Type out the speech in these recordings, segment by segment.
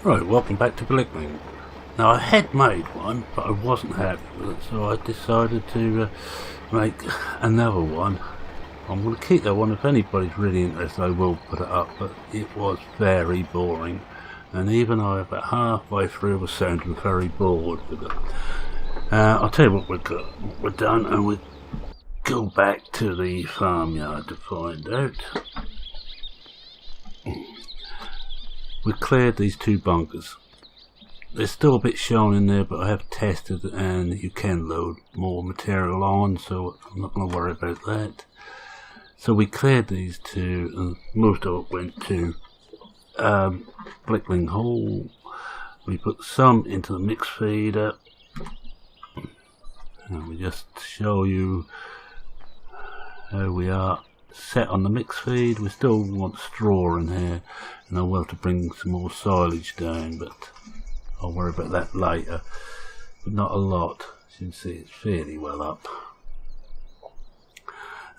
Right, welcome back to Blickling. Now I had made one, but I wasn't happy with it, so I decided to make another one. I'm going to keep that one. If anybody's really interested, I will put it up, but it was very boring. And even I, about halfway through, was sounding very bored with it. I'll tell you what we're done, and we go back to the farmyard to find out. We cleared these two bunkers. There's still a bit shown in there, but I have tested and you can load more material on, so I'm not going to worry about that. So we cleared these two, and most of it went to Blickling Hall. We put some into the mix feeder, and we just show you how we are set on the mix feed. We still want straw in here, and I will have to bring some more silage down, but I'll worry about that later. But not a lot. As you can see, it's fairly well up.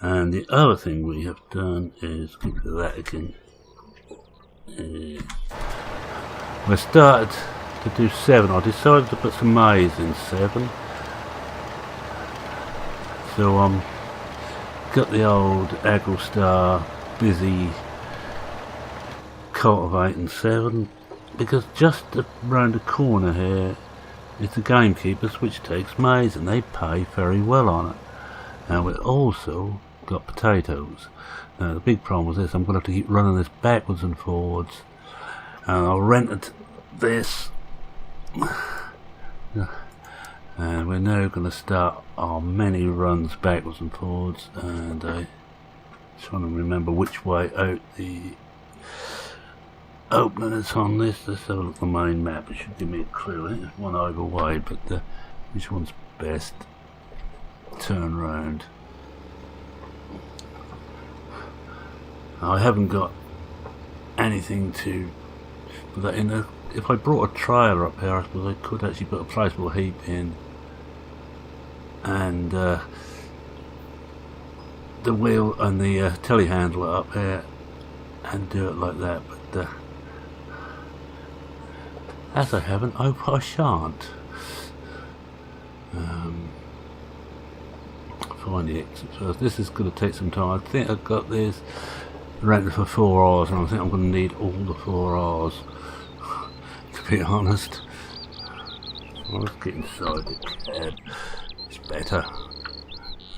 And the other thing we have done is get rid of that again. We started to do 7. I decided to put some maize in 7. So got the old AgroStar busy cultivating 7, because just around the corner here is the gamekeepers, which takes maize, and they pay very well on it. Now we also got potatoes. Now the big problem with this, I'm going to have to keep running this backwards and forwards, and I rented this, and we're now going to start our many runs backwards and forwards, and I'm trying to remember which way out the opening is on this. Let's have a look at the main map. It should give me a clue. I think there's one either way, but which one's best? Turn round. I haven't got anything to put that in there. If I brought a trailer up here, I suppose I could actually put a placeable heap in, and the wheel and the telehandler up here, and do it like that. But as I haven't, I shan't. Find the exit first. This is going to take some time. I think I've got this rented for 4 hours, and I think I'm going to need all the 4 hours, to be honest. Let's get inside the cab. It's better.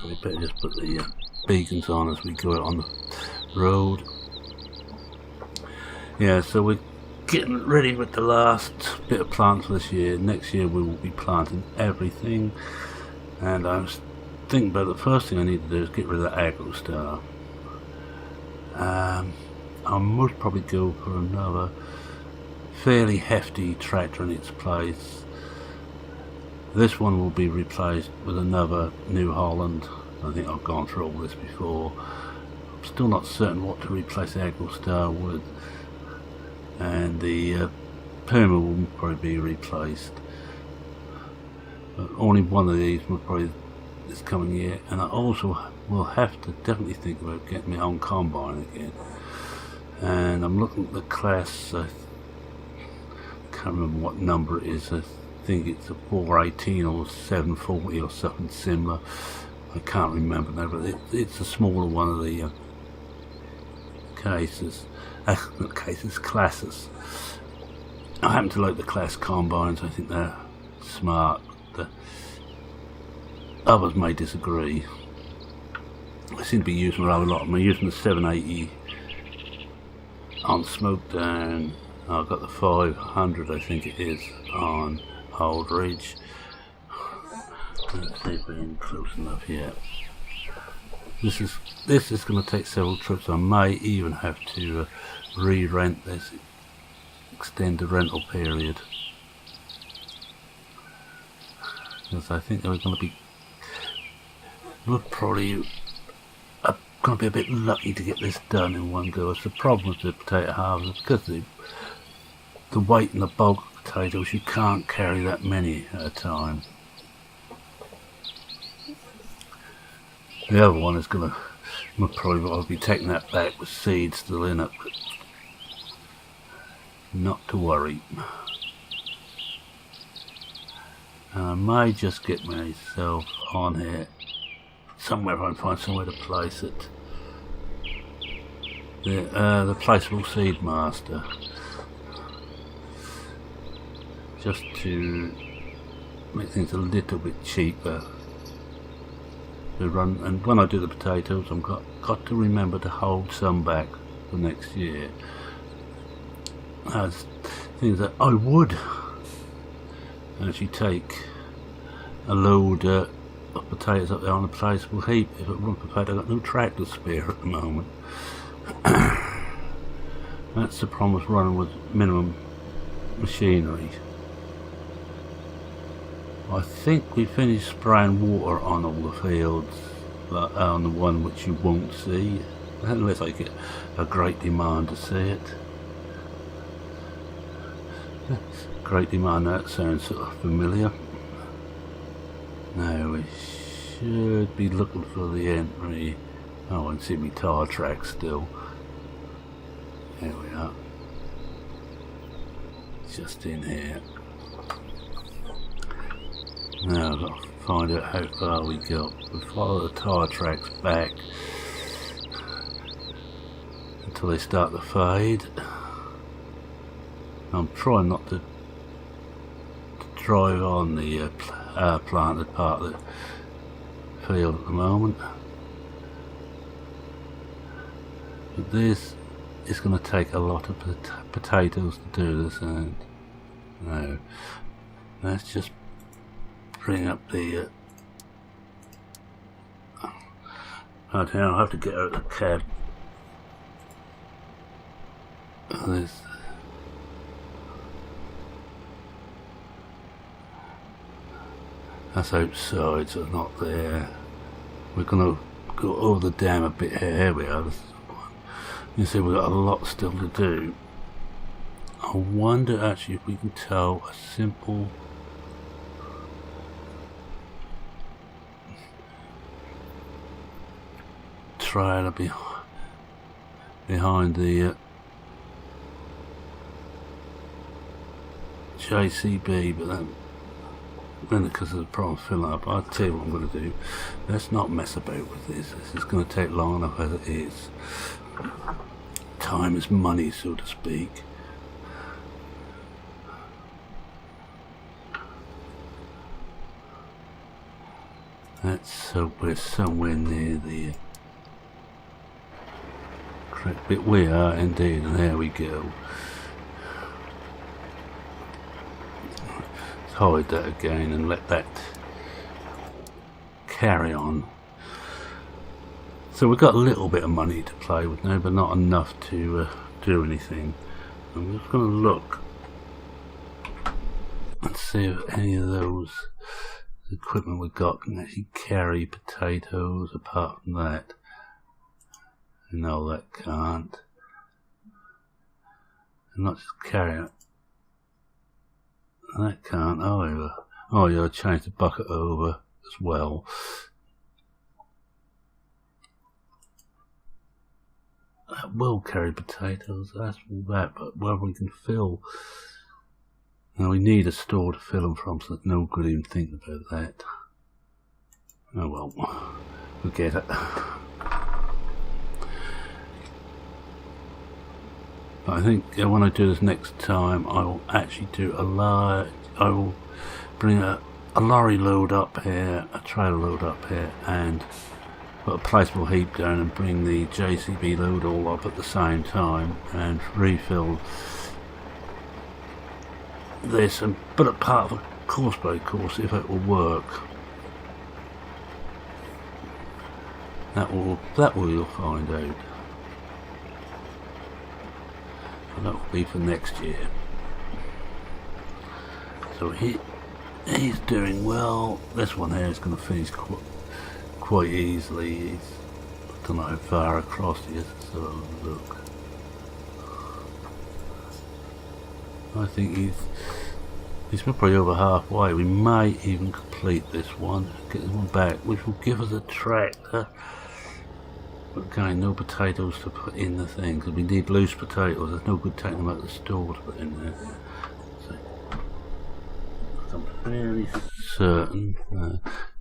So we better just put the beacons on as we go out on the road. Yeah, so we're getting ready with the last bit of plants for this year. Next year we will be planting everything, and I was thinking about the first thing I need to do is get rid of the AgroStar. I must probably go for another fairly hefty tractor in its place. This one will be replaced with another New Holland. I think I've gone through all this before. I'm still not certain what to replace the AgroStar with, and the Puma will probably be replaced. But only one of these will probably this coming year, and I also will have to definitely think about getting my own combine again. And I'm looking at the class. I can't remember what number it is. I think it's a 418 or 740 or something similar. I can't remember now, but it's a smaller one of the cases. Not cases, classes. I happen to like the class combines. I think they're smart. But others may disagree. I seem to be using rather a lot. I'm using the 780 on Smoke Down. I've got the 500, I think it is, on Old Ridge. Let's see if we're in close enough yet. This is going to take several trips. I may even have to re-rent this, extend the rental period, because I think we're going to be, we're probably going to be a bit lucky to get this done in one go. It's the problem with the potato harvest, because the weight and the bulk of potatoes, you can't carry that many at a time. The other one is going to, we'll probably be taking that back with seeds still in it. not to worry. And I may just get myself on here somewhere if I can find somewhere to place it. The placeable seed master, just to make things a little bit cheaper to run. And when I do the potatoes, I've got to remember to hold some back for next year. As things that I would actually take a load of potatoes up there on a placeable heap if it weren't for the fact I've got no tractor spare at the moment. That's the problem with running with minimum machinery. I think we finished spraying water on all the fields, but on the one which you won't see, unless I get a great demand to see it. Great demand, that sounds sort of familiar. Now we should be looking for the entry. Oh, I can see my tire track still. There we are. Just in here. Now I've got to find out how far we got. We follow the tire tracks back until they start to fade. I'm trying not to drive on the planted part of the field at the moment. But this is going to take a lot of potatoes to do this, and no, let's just bring up the I'll have to get out the cab. This that's outside, so it's not there. We're gonna go over the dam a bit here. Here we are. You see, we've got a lot still to do. I wonder actually if we can tell a simple trailer behind the JCB, but then because of the problem filling up, I'll tell you what I'm going to do. Let's not mess about with this. This is going to take long enough as it is. Time is money, so to speak. So we're somewhere near the correct bit. We are indeed, and there we go. Let's hide that again and let that carry on. So we've got a little bit of money to play with now, but not enough to do anything. I'm just going to look and see if any of those equipment we've got can actually carry potatoes. Apart from that, no, that can't. And not just carry it. That can't either. Oh yeah, I changed the bucket over as well. That will carry potatoes, that's all that, but whether we can fill. Now we need a store to fill them from, so there's no good even thinking about that. Oh well, forget it. But I think when I do this next time, I will actually do I will bring a lorry load up here, a trailer load up here, and put a placeable heap down and bring the JCB load all up at the same time and refill this and put it part of a course by course if it will work. That will you'll find out. And that will be for next year. So he's doing well. This one here is going to finish quite easily. I don't know how far across he is, so look. I think he's probably over halfway. We may even complete this one, get this one back, which will give us a tractor Okay, no potatoes to put in the thing, because we need loose potatoes. There's no good taking them out of the store to put in there. So, I'm fairly certain,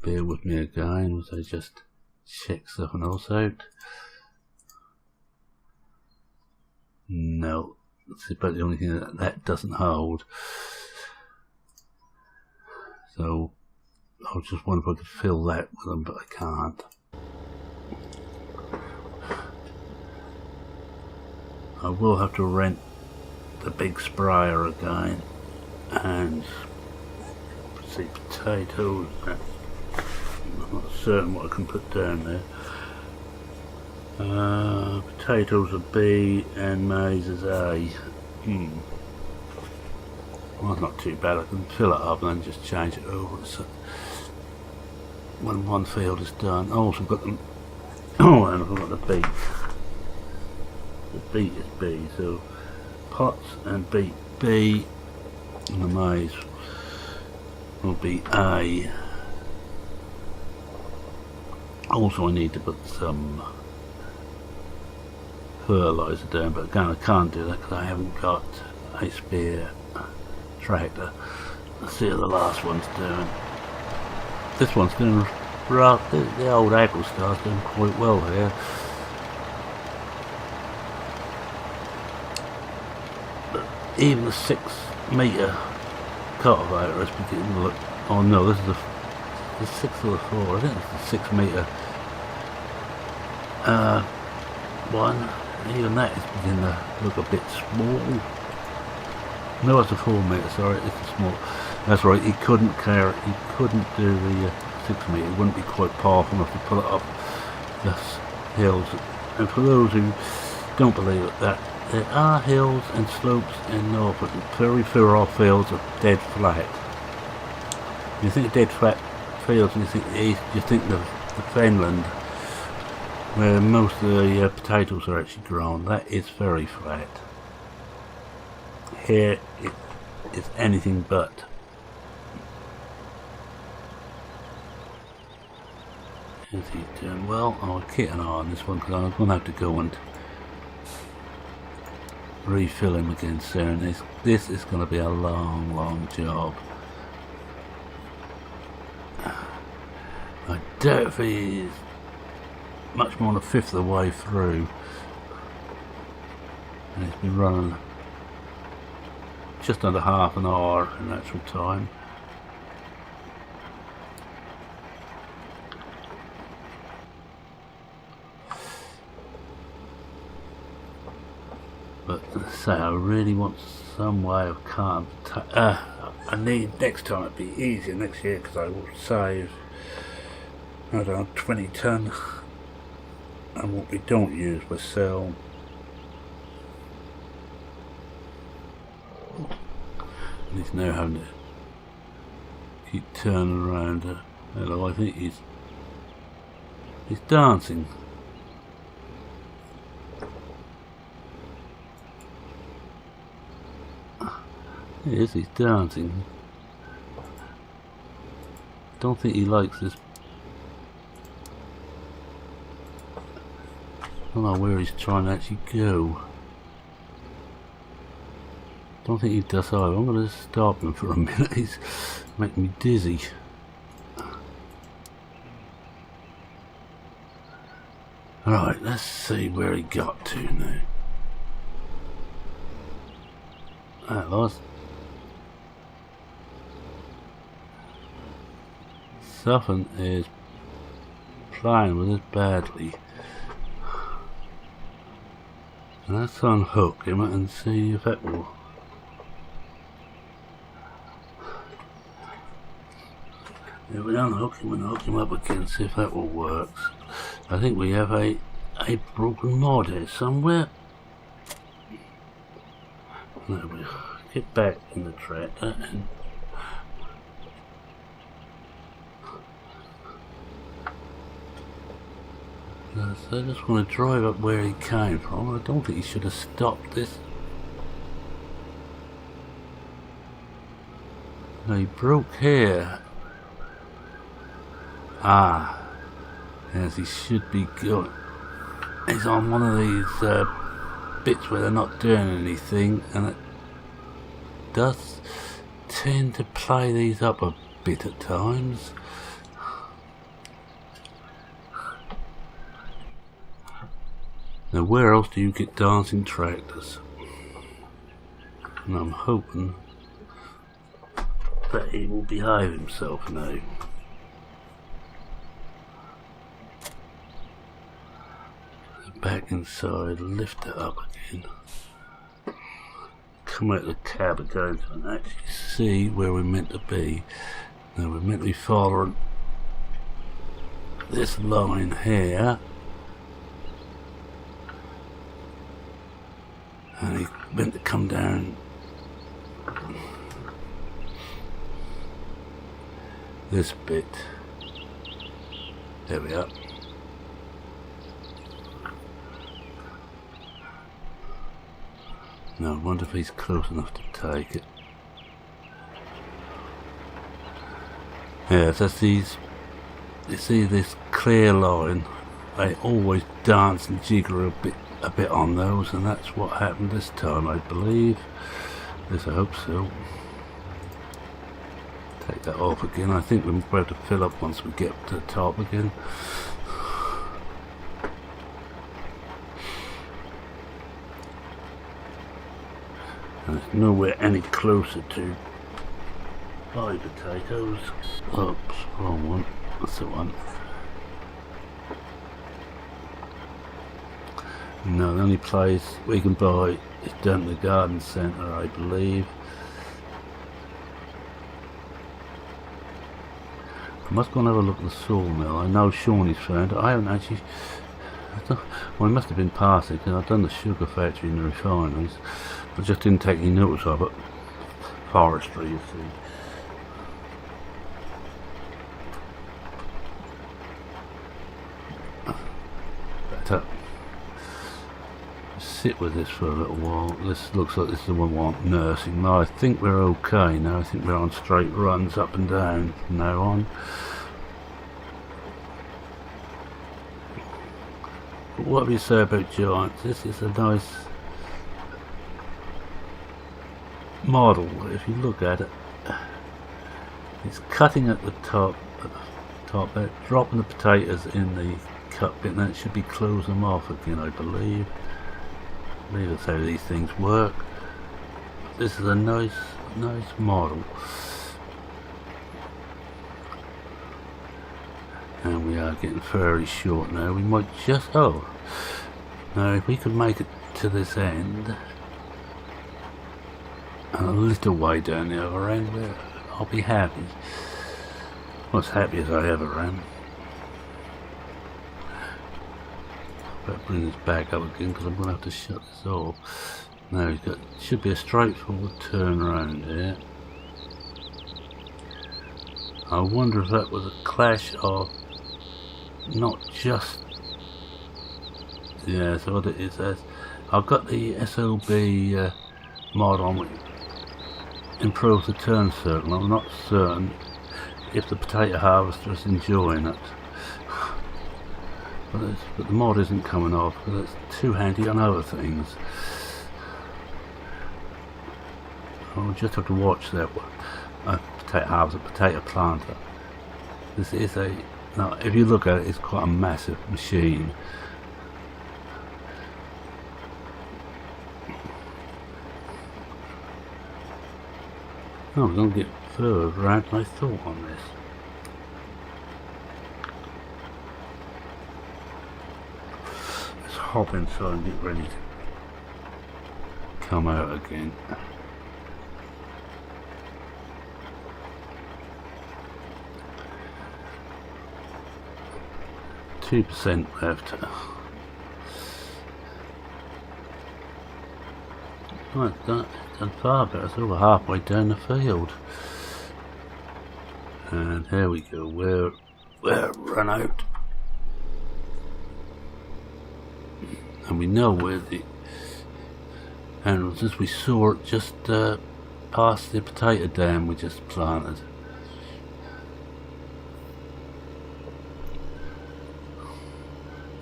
bear with me again as I just check something else out. No, that's about the only thing that doesn't hold. So, I was just wondering if I could fill that with them, but I can't. I will have to rent the big sprayer again, and see potatoes. I'm not certain what I can put down there. Potatoes are B and maize is A. Well, it's not too bad. I can fill it up and then just change it over. So when one field is done, I also got them. Oh, and I've got the beet. The beet is B, so pots and beet B, and the maize will be A. Also, I need to put some fertilizer down, but again I can't do that because I haven't got a spare tractor. Let's see how the last one's doing. This one's doing rough. The old apple star's doing quite well here. But even the 6 metre cultivator is beginning to look. Oh no, this is the 6 or the 4. I think it's the 6 metre one. Even that is beginning to look a bit small. No, it's a 4 metre, sorry, it's a small. That's right, he couldn't carry, he couldn't do the 6 metre, it wouldn't be quite powerful enough to pull it up the hills. And for those who don't believe it, that there are hills and slopes in Norfolk, very few of our fields are dead flat. You think dead flat fields, and you think the east, you think the Fenland, where most of the potatoes are actually grown, that is very flat. Here it is anything but. Is he doing well? I'll keep an eye on this one because I'm going to have to go and refill him again soon. This is going to be a long job. I doubt if he's much more than a fifth of the way through. And it's been running just under half an hour in actual time. But say I really want some way of carting. I need next time it'd be easier next year because I will save, I don't know, 20 tonne. And what we don't use we sell. And he's now having to keep turning around. Hello, I think he's dancing. Yes, he's dancing. Don't think he likes this. I don't know where he's trying to actually go. Don't think he does either. I'm going to stop him for a minute. He's making me dizzy. Alright, let's see where he got to now. That was something is playing with it badly. Let's unhook him and see if that will. If we unhook him and hook him up again, see if that will work. I think we have a broken mod here somewhere. There we go. Get back in the tractor and so I just want to drive up where he came from. I don't think he should have stopped this. No, he broke here. Ah, yes, he should be going. is on one of these bits where they're not doing anything, and it does tend to play these up a bit at times. Now where else do you get dancing tractors? And I'm hoping that he will behave himself now. Back inside, lift it up again. Come out of the cab again and actually see where we're meant to be. Now we're meant to be following this line here. And he's meant to come down this bit. There we are. Now I wonder if he's close enough to take it. Yeah, that's these. You see this clear line? They always dance and jiggle a bit on those, and that's what happened this time, I believe. At least I hope so. Take that off again. I think we'll be able to fill up once we get to the top again. And it's nowhere any closer to pie potatoes. Oops, wrong one. That's the one. No, the only place we can buy is down at the garden centre, I believe. I must go and have a look at the sawmill. I know Shawnee's found it. I haven't actually. Well, I must have been past it because I've done the sugar factory and the refineries. I just didn't take any notice of it. Forestry, you see. Better sit with this for a little while. This looks like this is the one we want nursing. No, I think we're okay now. I think we're on straight runs up and down from now on. But what do you say about giants? This is a nice model. If you look at it, it's cutting at the top there, dropping the potatoes in the cut bit, and then it should be closing them off again, I believe. I believe that's how these things work. This is a nice model. And we are getting fairly short now. We might just, now if we could make it to this end and a little way down the other end, I'll be happy. Well, as happy as I ever am. Better bring this back up again because I'm going to have to shut this off. Now we've got, should be a straightforward turn around here. I wonder if that was a clash of not just, yeah, so what it is, I've got the SOB mod on which improves the turn circle. I'm not certain if the potato harvester is enjoying it, but the mod isn't coming off because it's too handy on other things. I'll just have to watch that potato harvester, potato planter. This is a, now if you look at it, it's quite a massive machine. Oh, we're going to get further around than I thought on this. Let's hop inside and get ready to come out again. 2% left. Right, done far better. It's over halfway down the field. And here we go. We're run out. And we know where the animals is. We saw it just past the potato dam we just planted.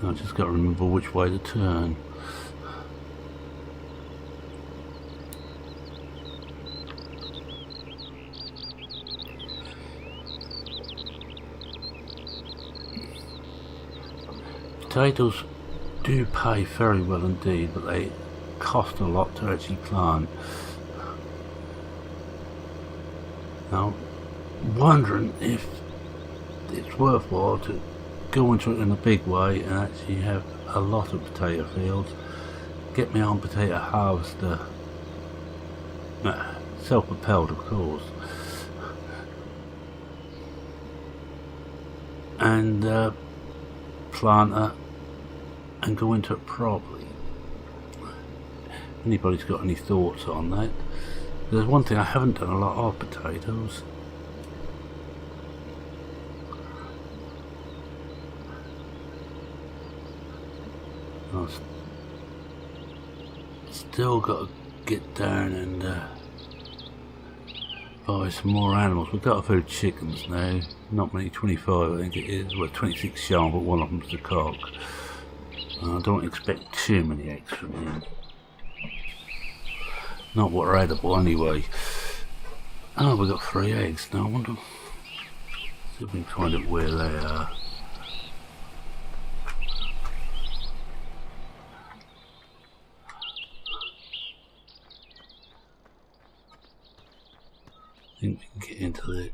I've just got to remember which way to turn. Potatoes do pay very well indeed, but they cost a lot to actually plant. Now, wondering if it's worthwhile to go into it in a big way and actually have a lot of potato fields, get my own potato harvester, self-propelled of course, and planter, and go into it properly. Anybody's got any thoughts on that? There's one thing, I haven't done a lot of potatoes. I've still got to get down and buy some more animals. We've got a few chickens now, not many, 25 I think it is, well 26 shown, but one of them's a cock. I don't expect too many eggs from him. Not what are edible anyway. Oh, we've got 3 eggs now. I wonder, see if we can find out where they are. I think we can get into the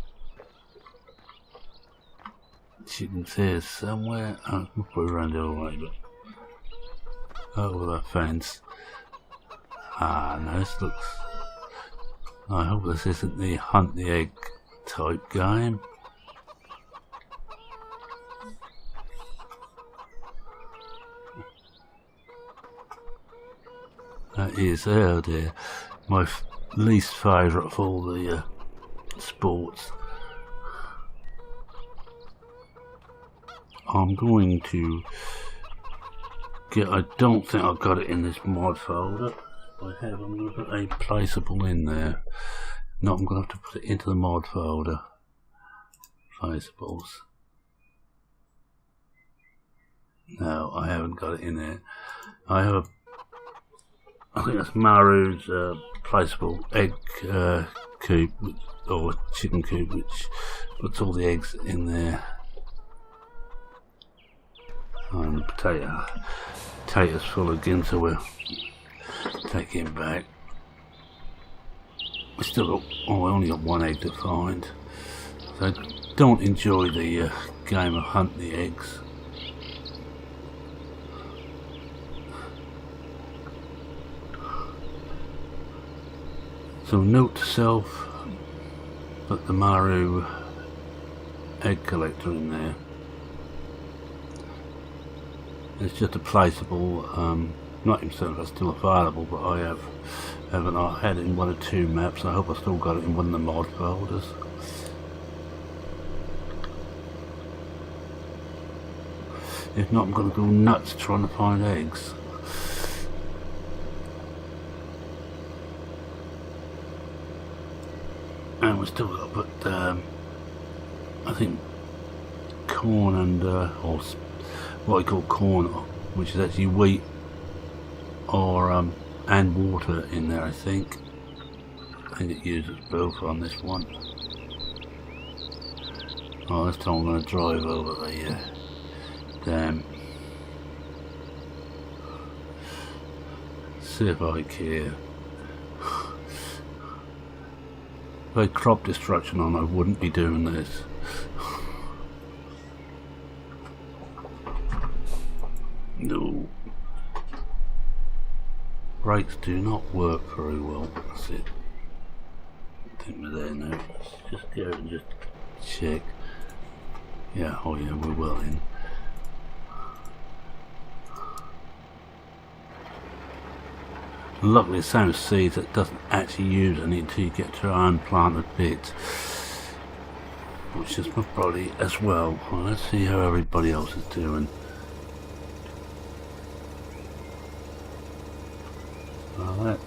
chickens here somewhere. Oh, we'll put it around the other way, but over that fence. Ah, no, this looks... I hope this isn't the hunt the egg type game. That is, oh dear, my least favourite of all the sports. I'm going to get... I don't think I've got it in this mod folder. I have. I'm going to put a placeable in there. No, I'm going to have to put it into the mod folder. Placeables. No, I haven't got it in there. I have a... I think that's Maru's placeable egg coop, or chicken coop, which puts all the eggs in there. And the potatoes full again, so we'll take him back. We still got, oh, I only got 1 egg to find. So I don't enjoy the game of hunt the eggs. So note to self, put the Maru egg collector in there. It's just a placeable, not even certain if it's still available, but I haven't had it in 1 or 2 maps. I hope I still got it in one of the mod folders. If not, I'm going to go nuts trying to find eggs. And we've still got to put, I think, corn and, or what I call corn, which is actually wheat, or and water in there. I think it uses both on this one. Oh, this time I'm going to drive over the dam. See if I care. If I had crop destruction on, I wouldn't be doing this. No. Brakes do not work very well. That's it. I think we're there now. Let's just go and just check. Yeah, oh yeah, we're well in. Luckily, it's some seeds that doesn't actually use any until you get to our unplanted bits, which is probably as well. Well, let's see how everybody else is doing. Well, that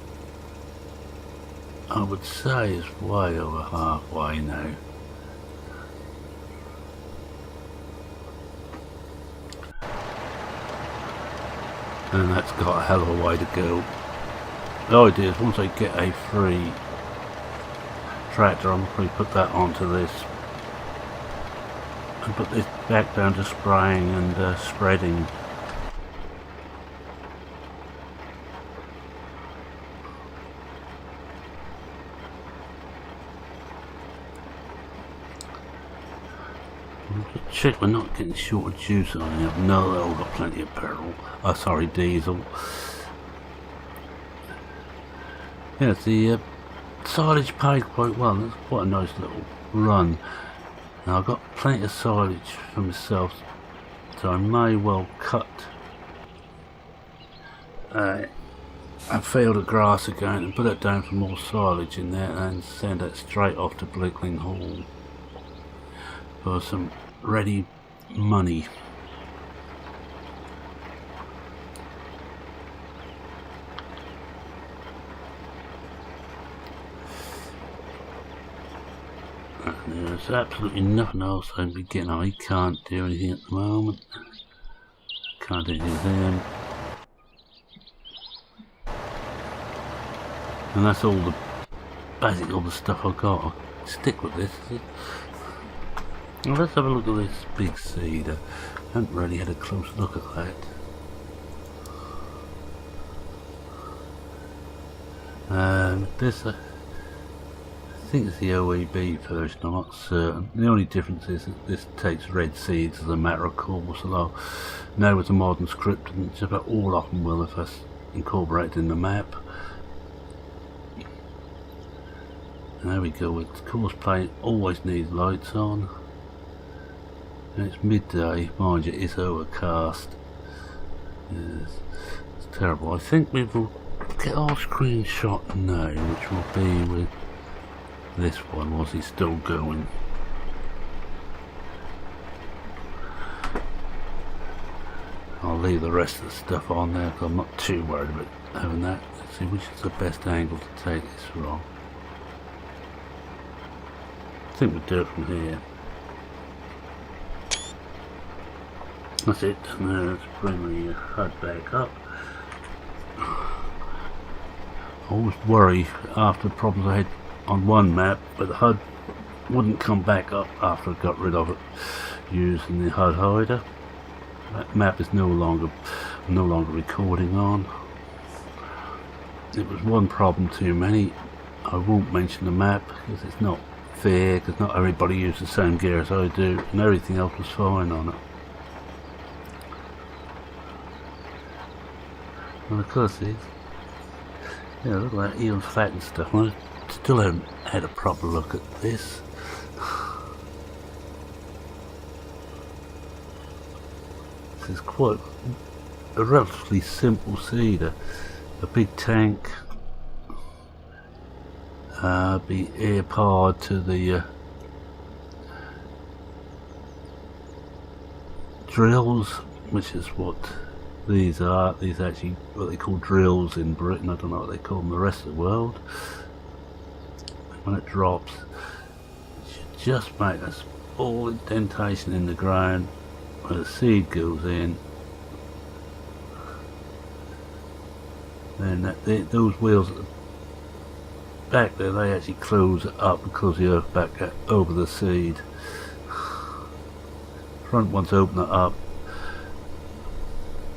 I would say is way over halfway now. and that's got a hell of a way to go. The idea is once I get a free tractor, I'm probably put that onto this and put this back down to spraying and spreading. Check we're not getting short of juice on here. No, they've all got plenty of petrol. Oh, sorry, diesel. Yes, the silage paid quite well. That's quite a nice little run. Now I've got plenty of silage for myself, so I may well cut a field of grass again and put it down for more silage in there and send it straight off to Blickling Hall for some ready money. And there's absolutely nothing else I can be getting on. He can't do anything at the moment. Can't do anything with him. And that's all the basically all the stuff I've got. I'll stick with this. Well, let's have a look at this big seed. I haven't really had a close look at that. This I think it's the OEB version, I'm not certain. The only difference is that this takes red seeds as a matter of course, although now with the modern scripting, just about all of them will if that's incorporated in the map. And there we go, with course plate always needs lights on. And it's midday, mind you, it's overcast. Yes, it's terrible. I think we will get our screenshot now, which will be with this one. Was he still going? I'll leave the rest of the stuff on there because I'm not too worried about having that. Let's see which is the best angle to take this from. I think we'll do it from here. That's it. Now let's bring the HUD back up. I always worry after the problems I had on one map, but the HUD wouldn't come back up after I got rid of it using the HUD hider. That map is no longer recording on. It was one problem too many. I won't mention the map because it's not fair, because not everybody uses the same gear as I do, and everything else was fine on it. And of course, yeah, look at that even flattened stuff. I still haven't had a proper look at this. This is quite a relatively simple seed. A big tank, be air powered to the drills, which is what these are. These are actually what they call drills in Britain. I don't know what they call them the rest of the world. When it drops, it should just make a small indentation in the ground where the seed goes in. Then those wheels at the back there, they actually close up because the earth back over the seed. Front ones open it up.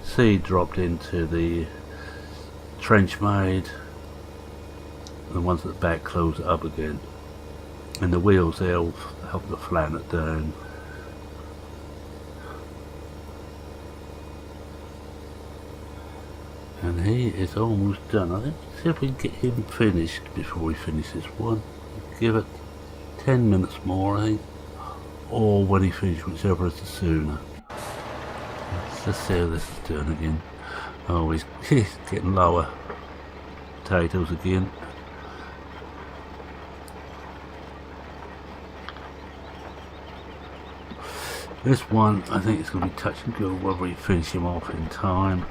Seed dropped into the trench made. The ones at the back close it up again. And the wheels, they'll help to flatten it down. And he is almost done. I think see if we can get him finished before we finish this one. Give it 10 minutes more, I think. Or when he finishes, whichever is the sooner. Let's just see how this is doing again. Oh, he's getting lower. Potatoes again. This one, I think it's going to be touch and go whether we finish him off in time.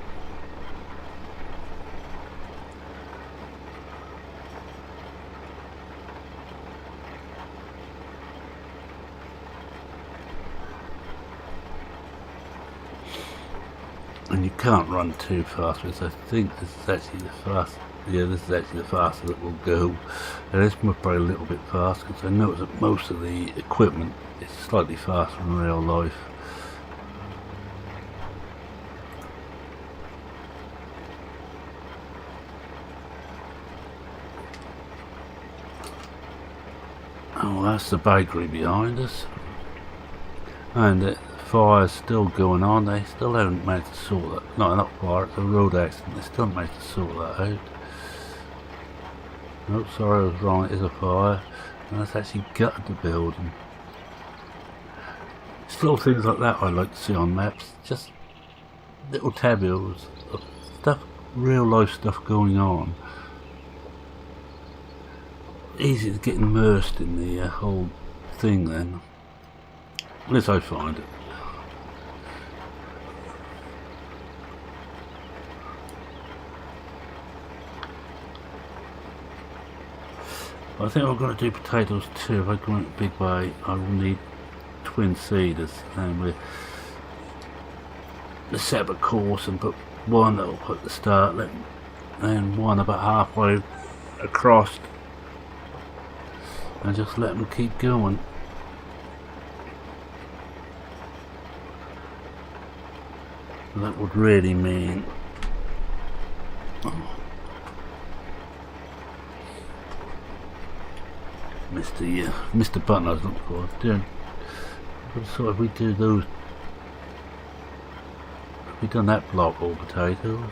And you can't run too fast because I think this is actually the fast. Yeah, this is actually the fastest that will go. And this might probably a little bit fast because I notice that most of the equipment is slightly faster in real life. Oh, that's the bakery behind us. And the fire's still going on. They still haven't managed to sort that. No, not fire, it's a road accident. They still haven't managed to sort that out. Oh, sorry, I was wrong. It is a fire. And that's actually gutted the building. Still things like that I like to see on maps. Just little tabules of stuff, real life stuff going on. Easy to get immersed in the whole thing then. At least I find it. I think I'm going to do potatoes too. If I go in a big way, I will need twin seeders, and with the separate course, and put one that will put the start, and one about halfway across, and just let them keep going. That would really mean Mr. Button I was looking for. So if we do those, have we done that block all potatoes?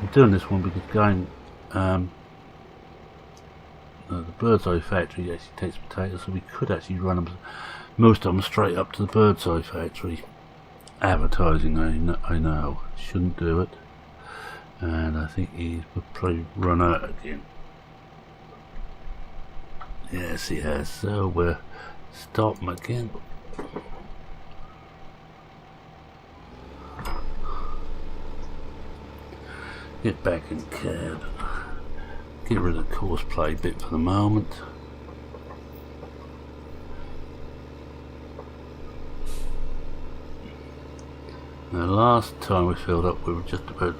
I'm doing this one because going the Bird's Eye factory actually takes potatoes, so we could actually run them, most of them, straight up to the Bird's Eye factory. Advertising, I know, shouldn't do it. And I think he's probably run out again. Yes, he has. So we'll stop him again. Get back in cab. Get rid of the courseplay bit for the moment. Now, last time we filled up, we were just about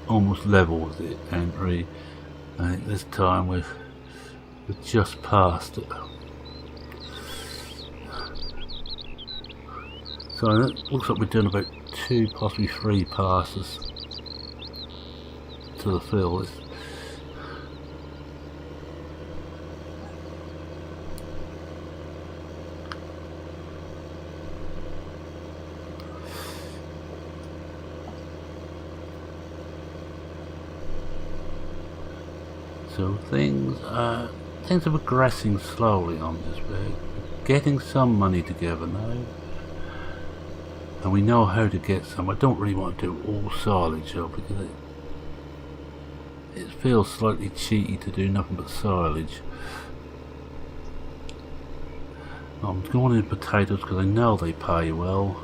almost level with it, and I think this time we're just past it. So it looks like we're doing about 2, possibly 3 passes to the fill. So things are progressing slowly on this bit. Getting some money together now, and we know how to get some. I don't really want to do all silage though, because it feels slightly cheaty to do nothing but silage. I'm going in potatoes because I know they pay well.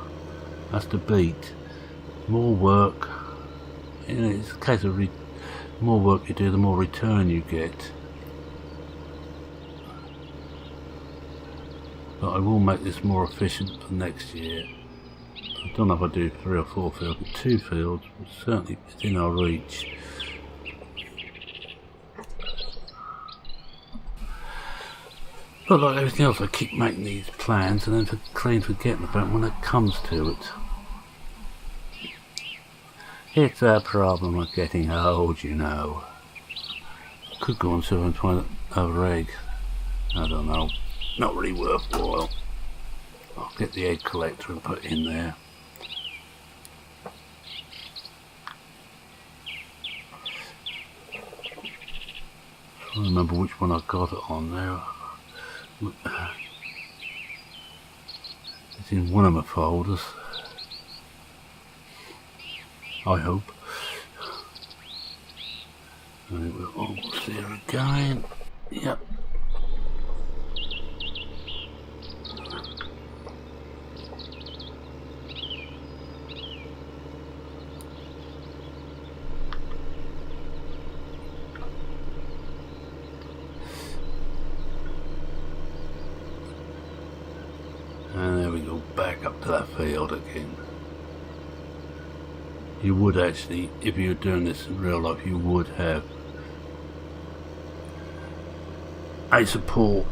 That's the beat. More work. It's a case of the more work you do, the more return you get. But I will make this more efficient for next year. I don't know if I do 3 or 4 fields, but 2 fields certainly within our reach. But like everything else, I keep making these plans and then forgetting about them when it comes to it. It's a problem of getting old, you know. Could go and see if I can find another egg. I don't know. Not really worthwhile. I'll get the egg collector and put it in there. I don't remember which one I got it on there. It's in one of my folders. I hope. And we're almost there again. Yep. And that field again. You would actually, if you were doing this in real life, you would have a support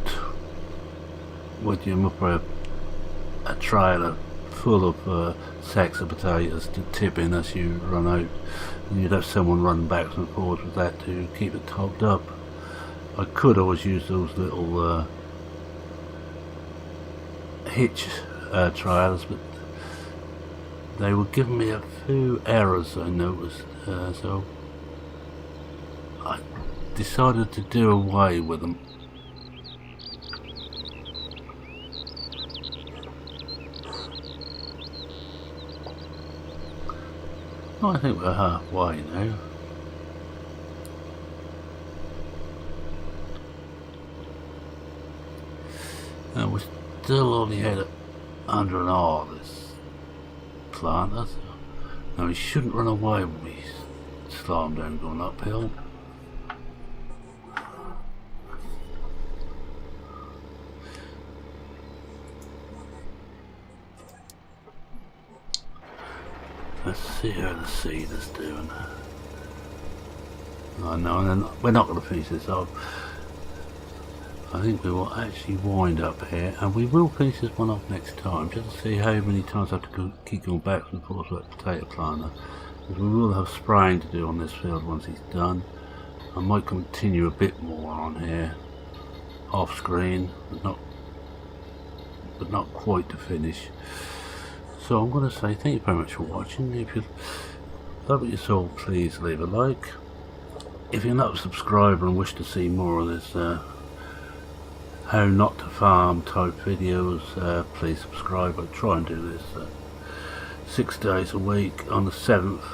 with you for a trailer full of sacks of potatoes to tip in as you run out, and you'd have someone running backwards and forwards with that to keep it topped up. I could always use those little hitch trailers, but they were giving me a few errors, I noticed, so I decided to do away with them. I think we're halfway now. And we still only had it under an hour, this planter. Now we shouldn't run away when we slow him down going uphill. Let's see how the seed is doing. I know, and then we're not going to finish this off. I think we will actually wind up here, and we will finish this one off next time, just to see how many times I have to keep going back and forth with that potato planter. Because we will have spraying to do on this field once he's done. I might continue a bit more on here, off screen, but not quite to finish. So I'm going to say thank you very much for watching. If you love what you saw, please leave a like. If you're not a subscriber and wish to see more of this how not to farm type videos, please subscribe. I try and do this 6 days a week. On the 7th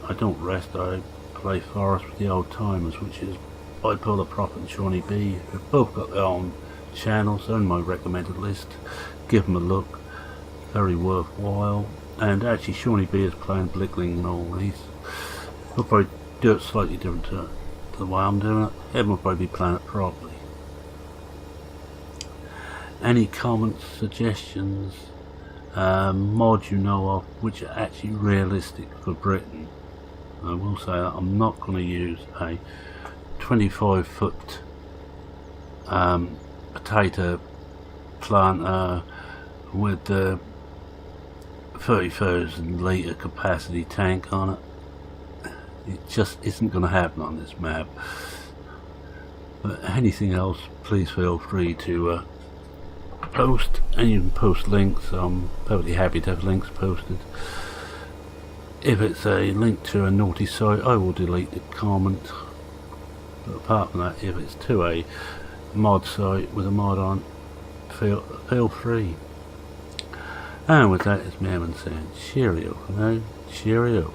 I don't rest, I play Forest with the Old Timers, which is Bipolar Prophet and Shawnee B. They've both got their own channels. They're on my recommended list. Give them a look, very worthwhile. And actually Shawnee B is playing Blickling and all. He'll probably do it slightly different to the way I'm doing it. Everyone will probably be playing it properly. Any comments, suggestions, mods you know of which are actually realistic for Britain? I will say that I'm not going to use a 25-foot potato planter with the 30,000 litre capacity tank on it. It just isn't going to happen on this map. But anything else, please feel free to post, and you can post links. I'm perfectly happy to have links posted. If it's a link to a naughty site, I will delete the comment. But apart from that, if it's to a mod site with a mod on, feel free. And with that, it's me saying cheerio for now. Cheerio.